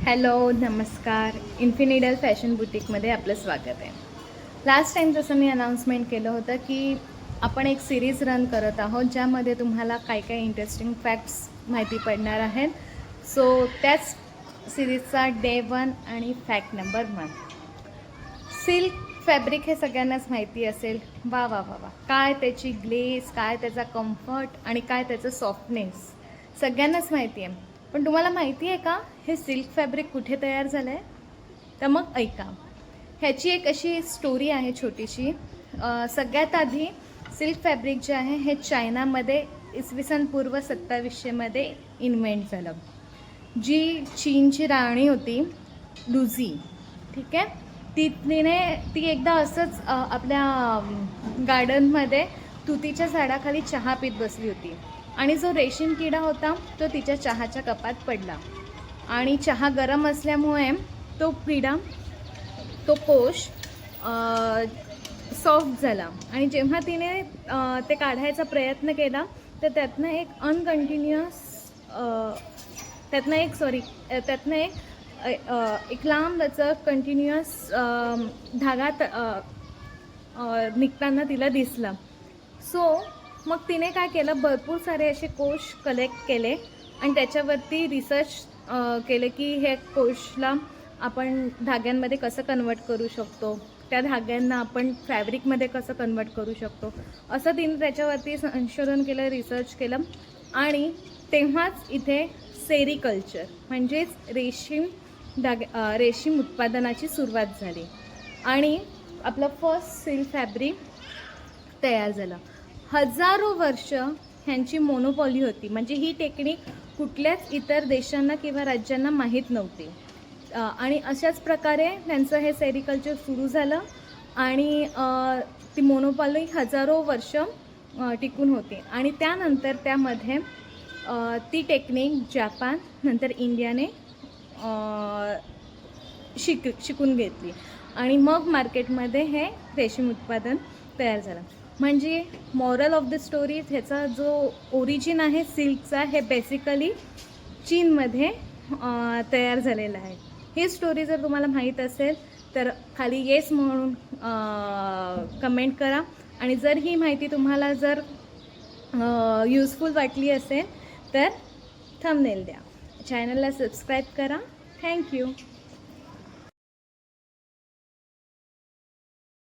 Hello नमस्कार. इन्फिनिडल fashion बुटीकमध्ये आपलं स्वागत आहे. लास्ट टाईम जसं मी अनाऊन्समेंट केलं होतं की आपण एक सिरीज रन करत आहोत ज्यामध्ये तुम्हाला काय काय इंटरेस्टिंग फॅक्ट्स माहिती पडणार आहेत. सो त्याच सिरीजचा डे 1 आणि फॅक्ट नंबर 1. सिल्क फॅब्रिक हे सगळ्यांनाच माहिती असेल. वा वा वा वा, काय त्याची ग्लेस, काय त्याचा कम्फर्ट आणि काय त्याचं सॉफ्टनेस सगळ्यांनाच माहिती आहे. पण तुम्हाला माहिती आहे का हे सिल्क फॅब्रिक कुठे तयार झालं आहे? तर मग ऐका, ह्याची एक अशी स्टोरी आहे छोटीशी. सगळ्यात आधी सिल्क फॅब्रिक जे आहे हे चायनामध्ये इसवी सन पूर्व 2700मध्ये इन्व्हेंट झालं. जी चीनची राणी होती लुझी, ठीक आहे, ती एकदा असंच आपल्या गार्डनमध्ये तुतीच्या झाडाखाली चहा पीत बसली होती आणि जो रेशीम किडा होता तो तिच्या चहाच्या कपात पडला आणि चहा गरम असल्यामुळे तो किडा, तो कोश सॉफ्ट झाला आणि जेव्हा तिने ते काढायचा प्रयत्न केला तर त्यातनं एक लांब लचक कंटिन्युअस धागा निघताना तिला दिसला. सो मग तिने काय केलं, भरपूर सारे असे कोश कलेक्ट केले आणि त्याच्यावरती रिसर्च केले की हे कोशला आपण धाग्यांमध्ये कसं कन्वर्ट करू शकतो, त्या धाग्यांना आपण फॅब्रिकमध्ये कसं कन्वर्ट करू शकतो, असं तिने त्याच्यावरती संशोधन केलं, रिसर्च केलं. आणि तेव्हाच इथे सेरिकल्चर म्हणजेच रेशीम उत्पादनाची सुरुवात झाली आणि आपलं फर्स्ट सिल्क फॅब्रिक तयार झालं. हजारो वर्ष ह्यांची मोनोपॉली होती, म्हणजे ही टेक्निक कुठल्याच इतर देशांना किंवा राज्यांना माहीत नव्हती. आणि अशाच प्रकारे त्यांचं हे सेरिकल्चर सुरू झालं आणि ती मोनोपॉली हजारो वर्ष टिकून होती. आणि त्यानंतर त्यामध्ये ती टेक्निक जपान नंतर इंडियाने शिकून घेतली आणि मग मार्केटमध्ये हे रेशीम उत्पादन तयार झालं. म्हणजे मॉरल ऑफ द स्टोरी, ह्याचा जो ओरिजिन आहे सिल्कचा हे बेसिकली चीनमध्ये तयार झालेलं आहे. ही स्टोरी जर तुम्हाला माहीत असेल तर खाली येस म्हणून कमेंट करा. आणि जर ही माहिती तुम्हाला जर युजफुल वाटली असेल तर थंबनेल द्या. चॅनलला सबस्क्राईब करा. थँक्यू.